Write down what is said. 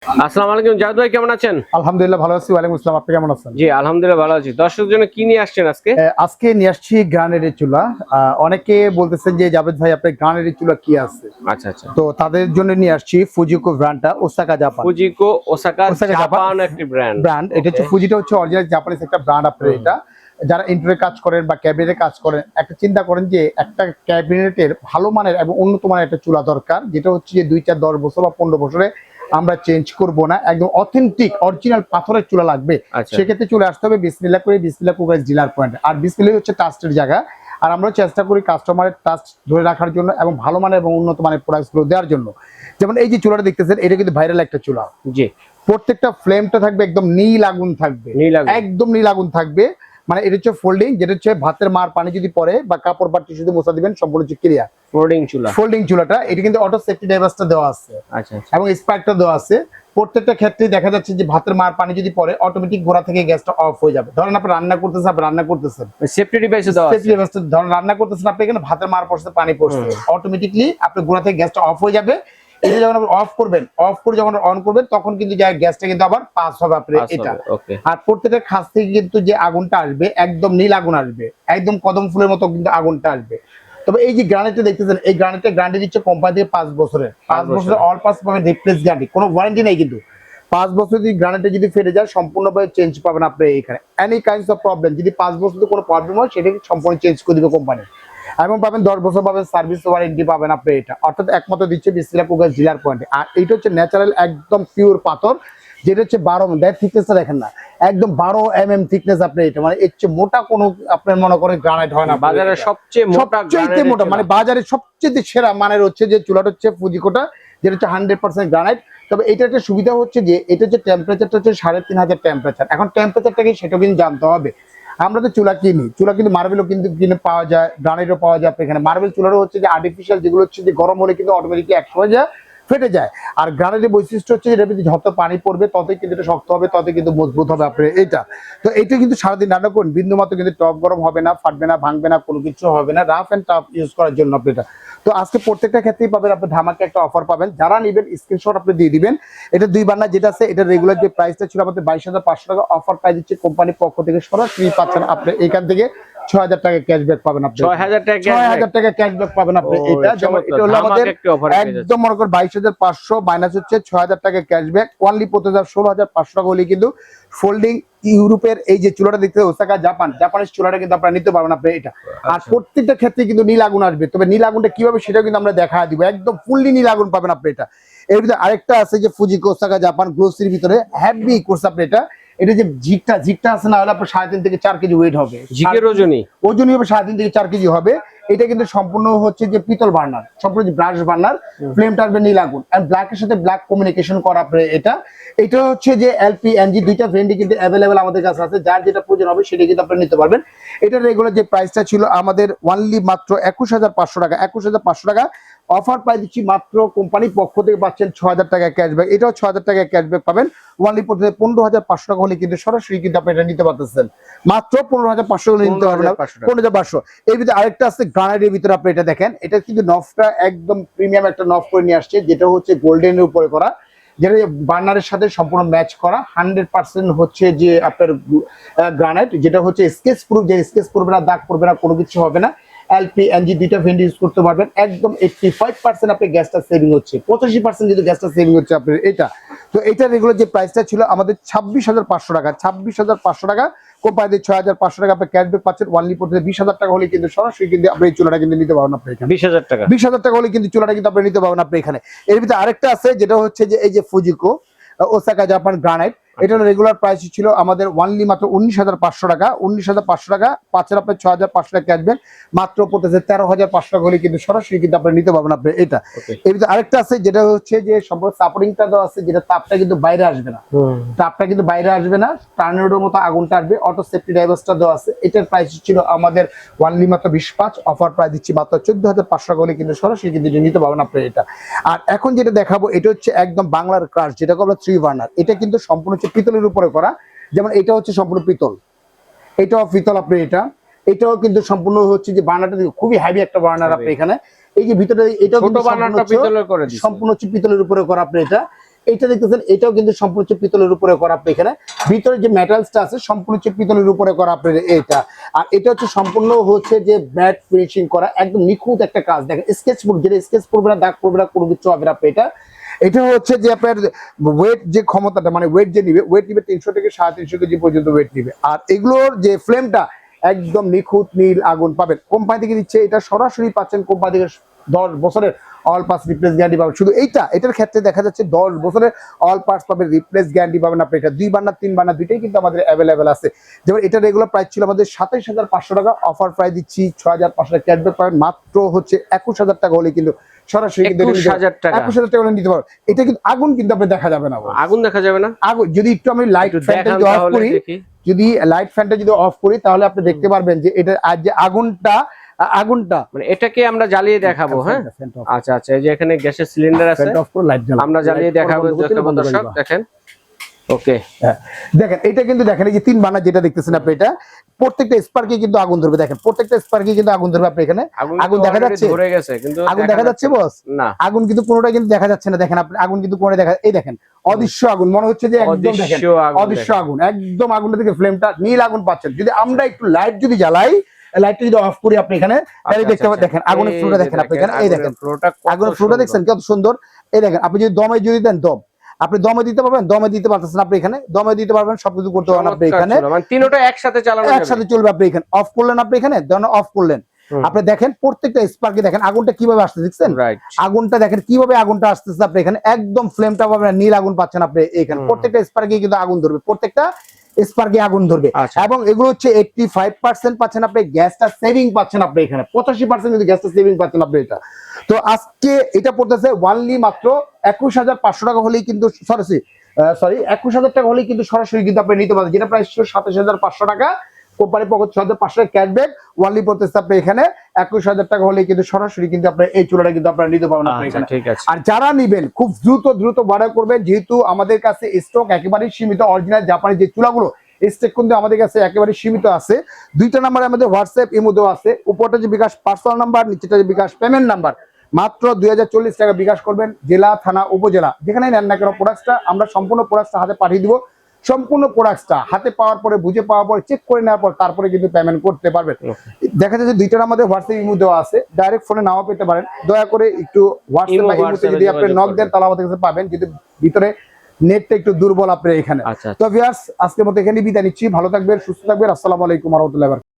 আসসালামু আলাইকুম জাহিদ ভাই, কেমন আছেন? আলহামদুলিল্লাহ ভালো আছি। ওয়ালাইকুম আসসালাম। আপনি কেমন আছেন? জি আলহামদুলিল্লাহ ভালো আছি। দর্শকদের জন্য কি নিয়ে আসছেন আজকে? আজকে নিয়ে আসছি গ্রানাইটের চুলা। অনেকে বলতেছেন যে জাভেদ ভাই আপনার গ্রানাইটের চুলা কি আছে, আচ্ছা আচ্ছা। তো তাদের জন্য নিয়ে আসছি ফুজিকো ব্র্যান্ডটা, ওসাকা জাপান। ফুজিকো ওসাকা জাপান একটি ব্র্যান্ড এটা হচ্ছে ফুজিটা হচ্ছে অরিজিনাল জাপানিজ একটা ব্র্যান্ড। আপনার এটা যারা ইন্টেরিয়র কাজ করেন বা ক্যাবিনেটে কাজ করেন, একটা চিন্তা করেন যে একটা ক্যাবিনেটের ভালো মানের এবং উন্নত মানের একটা চুলা দরকার, যেটা হচ্ছে যে 2, 4, 10 বছর বা 15 বছরে আমরা চেঞ্জ করব না, একদম অথেন্টিক অরিজিনাল পাথরের চুলা লাগবে। সেক্ষেত্রে চলে আসতে হবে বিসমিল্লাহ করে, বিসমিল্লাহ কুকার ডিলার পয়েন্ট। আর বিসমিল্লাহ হচ্ছে ট্রাস্টের জায়গা, আর আমরা চেষ্টা করি কাস্টমারের ট্রাস্ট ধরে রাখার জন্য এবং ভালো মানের এবং উন্নত মানের প্রোডাক্টগুলো দেওয়ার জন্য। যেমন এই যে চুলাটা দেখতেছেন, এটা কিন্তু ভাইরাল একটা চুলা। জি, প্রত্যেকটা ফ্লেমটা থাকবে একদম নীল আগুন থাকবে, একদম নীল আগুন থাকবে। মানে এটা হচ্ছে ফোল্ডিং, যেটা হচ্ছে ভাতের মার পানি যদি পড়ে বা কাপড় বা টিস্যু মোছা দিবেন সম্পূর্ণ হচ্ছে ক্লিয়ার। ফোল্ডিং চুলাটা এটা কিন্তু অটো সেফটি ডাইভার্সটা দেওয়া আছে, আচ্ছা, এবং স্পার্কটা দেওয়া আছে। প্রত্যেকটা ক্ষেত্রে দেখা যাচ্ছে যে ভাতের মার পানি যদি পড়ে অটোমেটিক গোড়া থেকে গ্যাসটা অফ হয়ে যাবে। ধরেন আপনি রান্না করতেছেন সেফটি ডিভাইসে দেওয়া আছে। ধরেন রান্না করতেছেন, আপনি এখানে ভাতের মার পড়ছে, পানি পড়ছে, অটোমেটিকলি আপনি গোড়া থেকে গ্যাসটা অফ হয়ে যাবে। এটা যখন আপনি অফ করে যখন অন করবেন, তখন কিন্তু গ্যাসটা কিন্তু আবার পাস হবে আপনার এটা। আর প্রত্যেকটা খাস থেকে কিন্তু যে আগুনটা আসবে একদম নীল আগুন আসবে, একদম কদম ফুলের মতো কিন্তু আগুনটা আসবে। তবে এই যে গ্রানাইটটা দেখতেছেন, এই গ্রানাইটের গ্যারান্টি দিচ্ছে কোম্পানি থেকে 5 বছরের। 5 বছরের অল পাস পাবেন রিপ্লেস গ্যারান্টি, কোনো ওয়ারেন্টি নেই কিন্তু। 5 বছর যদি গ্রানাইটে যদি ফেটে যায় সম্পূর্ণভাবে চেঞ্জ পাবেন আপনি এখানে। এনি কাইন্ডস অফ প্রবলেম যদি 5 বছর কোনো প্রবলেম হয়, সেটাকে সম্পূর্ণ চেঞ্জ করে দিবে কোম্পানি। এবং পাবেন 10 বছর পাবেন সার্ভিস ওয়ারেন্টি পাবেন আপনি এটা। অর্থাৎ একমাত্র দিচ্ছে বিসমিল্লাহ কুকার ডিলার পয়েন্টে। আর এইটা হচ্ছে ন্যাচারাল একদম পিওর পাথর, যেটা হচ্ছে 12 থিকনেসটা দেখেন না, একদম 12 থিকনেস। আপনি এটা মানে এর চেয়ে মোটা কোনো আপনার মনে করেন গ্রানাইট হয় না বাজারে। সবচেয়ে মোটা মানে বাজারে সবচেয়ে সেরা মানের হচ্ছে যে চুলাটা হচ্ছে ফুজিকোটা, যেটা হচ্ছে 100% গ্রানাইট। তবে এটা একটা সুবিধা হচ্ছে যে এটা যে টেম্পারেচারটা হচ্ছে 3500 টেম্পারেচার। এখন টেম্পারেচারটাকে সেটা কিন্তু জানতে হবে। আমরা তো চুলা কিন্তু মার্বেলও কিন্তু কিনে পাওয়া যায়, গ্রানাইটও পাওয়া যায়। এখানে মার্বেল চুলারও হচ্ছে যে আর্টিফিশিয়াল, যেগুলো হচ্ছে যে গরম হলে কিন্তু অটোমেটিকলি এক সময় যায় ফেটে যায়। আর গ্রানাইটের বৈশিষ্ট্য হচ্ছে এটা যত পানি পড়বে ততই কিন্তু এটা শক্ত হবে, ততই কিন্তু মজবুত হবে আপনার এটা। তো এটা কিন্তু সারাদিন রান্না করুন, বিন্দু মাত্র কিন্তু টপ গরম হবে না, ফাটবে না, ভাঙবে না, কোনো কিছু হবে না। রাফ এন্ড টাফ ইউজ করার জন্য আপনি এটা। তো আজকে প্রত্যেকটা ক্ষেত্রেই পাবেন আপনি ধামাকে একটা অফার পাবেন। যারা নেবেন স্ক্রিনশট আপনি দিয়ে দিবেন। এটা 2 বার্নার যেটা আছে, এটা রেগুলার যে প্রাইসটা ছিল আমাদের 22,500 টাকা, অফার প্রাইস দিচ্ছে কোম্পানির পক্ষ থেকে সরাসরি পাচ্ছেন আপনি এখান থেকে 6,000 টাকা ক্যাশব্যাক পাবেন আপনি। 6,000 টাকা ক্যাশব্যাক পাবেন আপনি এটা। যেমন এটা হলো আমাদের একদম মনে করেন 22,500 মাইনাস হচ্ছে 6,000 টাকা ক্যাশব্যাক। অনলি প্রতি 16,500 টাকা হলে কিন্তু ফোল্ডিং ইউরোপের এই যে চুলাটা দেখতে ওসাকা জাপানিজ চুলাটা কিন্তু আপনারা নিতে পারবেন আপনি এটা। আর প্রত্যেকটা ক্ষেত্রে কিন্তু নীল আগুন আসবে। তবে নীল আগুনটা কিভাবে সেটাও কিন্তু আমরা দেখা দিব, একদম ফুললি নীল আগুন পাবেন আপনি এটা। এর ভিতরে আরেকটা আছে যে ফুজিকো ওসাকা জাপান গ্লোসির ভিতরে হেভি কোর্স আপনি এটা। এটা যে ঝিকটা আছে না, হলে আপনার 3.5 থেকে 4 কেজি ওয়েট হবে। ঝিকের ওজনই হবে 3.5 থেকে 4 কেজি হবে। এটা কিন্তু সম্পূর্ণ হচ্ছে যে পিতল বার্নার, সম্পূর্ণ যে ব্রাশ বার্নার, ফ্লেমটা আসবে নীল আগুন, আর ব্ল্যাকের সাথে ব্ল্যাক কমিউনিকেশন করা আপনার এটা। এটা হচ্ছে যে এলপি এনজি দুইটা ভেন্ডি কিন্তু অ্যাভেলেবেল আমাদের কাছে আছে, যার যেটা প্রয়োজন হবে সেটা কিন্তু আপনি নিতে পারবেন। এটা রেগুলার যে প্রাইসটা ছিল আমাদের অনলি মাত্র 21,500 টাকা। 21,500 টাকা অফার প্রাইস দিচ্ছি মাত্র কোম্পানির পক্ষ থেকে পাচ্ছেন 6,000 টাকা ক্যাশব্যাক। এটাও 6,000 টাকা ক্যাশব্যাক পাবেন। ওয়ানলি পড়তে 15,500 টাকা হলে কিন্তু সরাসরি কিন্তু আপনি এটা নিতে পারতেছেন। মাত্র 15,500 হলে নিতে পারবেন না, 15,500। এর ভিতরে আরেকটা আছে গ্রানাইটের ভিতরে, আপনি এটা দেখেন। এটা কিন্তু নফটা একদম প্রিমিয়াম একটা নফ করে নিয়ে আসছে, যেটা হচ্ছে গোল্ডেনের উপরে করা, যেটা বার্নারের সাথে সম্পূর্ণ ম্যাচ করা। 100% হচ্ছে যে আপনার গ্রানাইট, যেটা হচ্ছে স্কেচ প্রুফ, যে স্কেচ করবে না, দাগ করবে না, কোনো কিছু হবে না। এলপি এনজি দুইটা ভেন্ডি ইউজ করতে পারবেন। একদম 85% আপনি গ্যাসটা সেভিং হচ্ছে, 85% যদি গ্যাসটা সেভিং হচ্ছে আপনার এটা। তো এটা রেগুলার যে প্রাইসটা ছিল আমাদের 26,500 টাকা। 26,500 টাকা কোম্পানিতে 6,500 টাকা আপনি ক্যাশব্যাক পাচ্ছেন। ওয়ানলি পড়তে 20,000 টাকা হলে কিন্তু সরাসরি কিন্তু আপনি এই চুলাটা কিন্তু নিতে পারবেন আপনি এখানে। 20,000 টাকা হলে কিন্তু চুলাটা কিন্তু আপনি নিতে পারবেন আপনি এখানে। এর ভিতরে আরেকটা আছে, যেটা হচ্ছে যে এই যে ফুজিকো ওসাকা জাপান গ্রানাইট। এটার রেগুলার প্রাইস ছিল আমাদের অনলি মাত্র 19,500 টাকা। 19,500 টাকা পাচ্ছেন আপনি 6,500 টাকা ক্যাশব্যাক। মাত্র পড়তেছে 13,500 টাকা হলে কিন্তু সরাসরি কিন্তু আপনি নিতে পারবেন আপনি এটা। এর ভিতরে আরেকটা আছে, যেটা হচ্ছে যে সম্পূর্ণ সাপোর্টিংটা দেওয়া আছে, যেটা তাপটা কিন্তু বাইরে আসবে না, টার্নেডোর মতো আগুনটা আসবে। অটো সেফটি ডাইভার্সটা দেওয়া আছে। এটার প্রাইস ছিল আমাদের অনলি মাত্র 20,500, অফার প্রাইস দিচ্ছি মাত্র 14,500 টাকা হলে কিন্তু সরাসরি কিন্তু নিতে পারবেন আপনি এটা। আর এখন যেটা দেখাবো, এটা হচ্ছে একদম বাংলার ক্রাশ, যেটা আমরা 3 বার্নার। এটা কিন্তু সম্পূর্ণ হচ্ছে পিতলের উপরে করা। যেমন এটা হচ্ছে সম্পূর্ণ পিতল, এটাও পিতল আপনি এটা। এটাও কিন্তু সম্পূর্ণ হচ্ছে যে বার্নারটা খুবই হেভি একটা বার্নার আপনি এখানে। এই যে ভিতরে এটাও কিন্তু সম্পূর্ণ হচ্ছে পিতলের উপরে করা আপনি এটা। এটা দেখতেছেন এটাও কিন্তু সম্পূর্ণ হচ্ছে পিতলের উপরে করা আপনি এখানে ভিতরে যে মেটালসটা আছে সম্পূর্ণ হচ্ছে পিতলের উপরে করা আপনার এটা আর এটা হচ্ছে সম্পূর্ণ হচ্ছে যে ম্যাট ফিনিশিং করা একদম নিখুঁত একটা কাজ দেখেন স্কেচ বোর্ড যেটা স্কেচ করবে না দাগ করবে না কোনো কিছু হবে না আপনি এটা হচ্ছে যে আপনার ওয়েট যে ক্ষমতাটা মানে ওয়েট নিবে 300 থেকে 350 কেজি পর্যন্ত ওয়েট নিবে আর এগুলোর যে ফ্লেমটা একদম নিখুঁত নীল আগুন পাবেন কোম্পানি থেকে দিচ্ছে এটা সরাসরি পাচ্ছেন কোম্পানি থেকে 10 বছরের অল পার্টস রিপ্লেস গ্যারান্টি পাবেন শুধু এটার ক্ষেত্রে দেখা যাচ্ছে 10 বছরের অল পার্টস পাবেন রিপ্লেস গ্যারান্টি পাবেন আপনি এটা 2 বার্নার 3 বার্নার দুইটাই কিন্তু আমাদের অ্যাভেলেবেল আছে যেমন এটা রেগুলার প্রাইস ছিল আমাদের 27500 টাকা অফার প্রাইস দিচ্ছি 6500 টাকা ক্যাশব্যাক পাবেন মাত্র হচ্ছে 21000 টাকা হলে কিন্তু সরাসরি 21000 টাকা 21000 টাকা নিতে পারবেন এটা কিন্তু আগুন কিন্তু আপনি দেখা যাবে না আগুন দেখা যাবে না আগুন যদি একটু আমি লাইট ফ্যানটা যদি অফ করি যদি লাইট ফ্যানটা যদি অফ করি তাহলে আপনি দেখতে পারবেন যে এটা আজ যে আগুনটা মানে এটাকে আমরা জ্বালিয়ে দেখাবো হ্যাঁ আচ্ছা আচ্ছা এই যে এখানে গ্যাসের সিলিন্ডার আছে আমরা জ্বালিয়ে দেখাবো দর্শক দেখেন ওকে দেখেন এটা কিন্তু দেখেন এই যে 3 বার্নার যেটা দেখতেছেন আপনি এটা প্রত্যেকটা স্পার্কে কিন্তু আগুন ধরবে দেখেন প্রত্যেকটা স্পার্কে কিন্তু আগুন ধরবে আপনি এখানে আগুন দেখা যাচ্ছে ধরে গেছে কিন্তু আগুন দেখা যাচ্ছে বস না আগুন কিন্তু কোনোটা কিন্তু দেখা যাচ্ছে না দেখেন আপনি আগুন কিন্তু কোনোটা দেখা এই দেখেন অদৃশ্য আগুন মনে হচ্ছে যে একদম দেখেন অদৃশ্য আগুন একদম আগুনটা থেকে ফ্লেমটা নীল আগুন পাচ্ছেন যদি আমরা একটু লাইট যদি জ্বালাই লাইটটা যদি অফ করি আপনি এখানে তাহলে দেখতে পাবেন দেখেন আগুনের ফ্লোটা দেখেন আপনি এখানে এই দেখেন আগুনের ফ্লোটা দেখছেন কত সুন্দর এই দেখেন আপনি যদি দমে যদি দেন দম আপনি দমে দিতে পারবেন দমে দিতে পারতেছেন আপনি এখানে দমে দিতে পারবেন সবকিছু করতে পারবেন আপনি এখানে মানে তিনটা একসাথে চালানো যাবে একসাথে চলবে আপনি এখানে অফ করলেন আপনি এখানে দেন অফ করলেন আপনি দেখেন প্রত্যেকটা স্পার্কে দেখেন আগুনটা কিভাবে আসছে দেখছেন আগুনটা দেখেন কিভাবে আগুনটা আসতেছে আপনি এখানে একদম ফ্লেমটা পাবেন নীল আগুন পাচ্ছেন আপনি এখানে প্রত্যেকটা স্পার্কে কিন্তু আগুন ধরবে প্রত্যেকটা স্পার্কে আগুন ধরবে এবং এগুলো হচ্ছে 85% পাচ্ছেন আপনি গ্যাসটা সেভিং পাচ্ছেন আপনি এখানে 85% কিন্তু গ্যাসটা সেভিং পাচ্ছেন আপনি এটা তো আজকে এটা পড়তেছে ওয়ানলি মাত্র 21500 টাকা হলেই কিন্তু সরি 21000 টাকা হলেই কিন্তু সরাসরি কিন্তু আপনি নিতে পারবেন যেটা প্রাইস ছিল 27500 টাকা কোম্পানি পকেট 6500 টাকা ক্যাশব্যাক ওয়ানলি পড়তেছে আপনি এখানে 21000 টাকা হলেই কিন্তু সরাসরি কিন্তু আপনি এই চুলাটা কিন্তু আপনারা নিতে পারবেন আপনি এখানে ঠিক আছে আর যারা নেবেন খুব দ্রুত অর্ডার করবেন যেহেতু আমাদের কাছে স্টক একেবারেই সীমিত অরিজিনাল জাপানি যে চুলাগুলো স্টক কিন্তু আমাদের কাছে একেবারে সীমিত আছে দুইটা নাম্বার আমাদের হোয়াটসঅ্যাপ ইমো দেওয়া আছে উপরটা যে বিকাশ পার্সোনাল নাম্বার নিচেটা যে বিকাশ পেমেন্ট নাম্বার মাত্র 2040 টাকা বিকাশ করবেন জেলা থানা উপজেলা যেখানে নেন না কেন প্রোডাক্টটা আমরা সম্পূর্ণ প্রোডাক্টটা হাতে পাঠিয়ে দিব সম্পূর্ণ প্রোডাক্টটা হাতে পাওয়ার পরে বুঝে পাওয়ার পরে চেক করে নেওয়ার পর তারপরে কিন্তু পেমেন্ট করতে পারবেন দেখা যাচ্ছে দুইটার আমাদের হোয়াটসঅ্যাপ ইমো দেওয়া আছে ডাইরেক্ট ফোনে নাও পেতে পারেন দয়া করে একটু হোয়াটসঅ্যাপ বা ইমোতে যদি আপনি নক দেন তাহলে আমাদের কাছে পাবেন যদি ভিতরে নেটটা একটু দুর্বল আপনার এখানে তো ভিউয়ার্স আজকের মতো এখানে বিদায় নিচ্ছি ভালো থাকবেন সুস্থ থাকবেন আসসালামু আলাইকুম ওয়া রাহমাতুল্লাহি ওয়া বারাকাতুহু।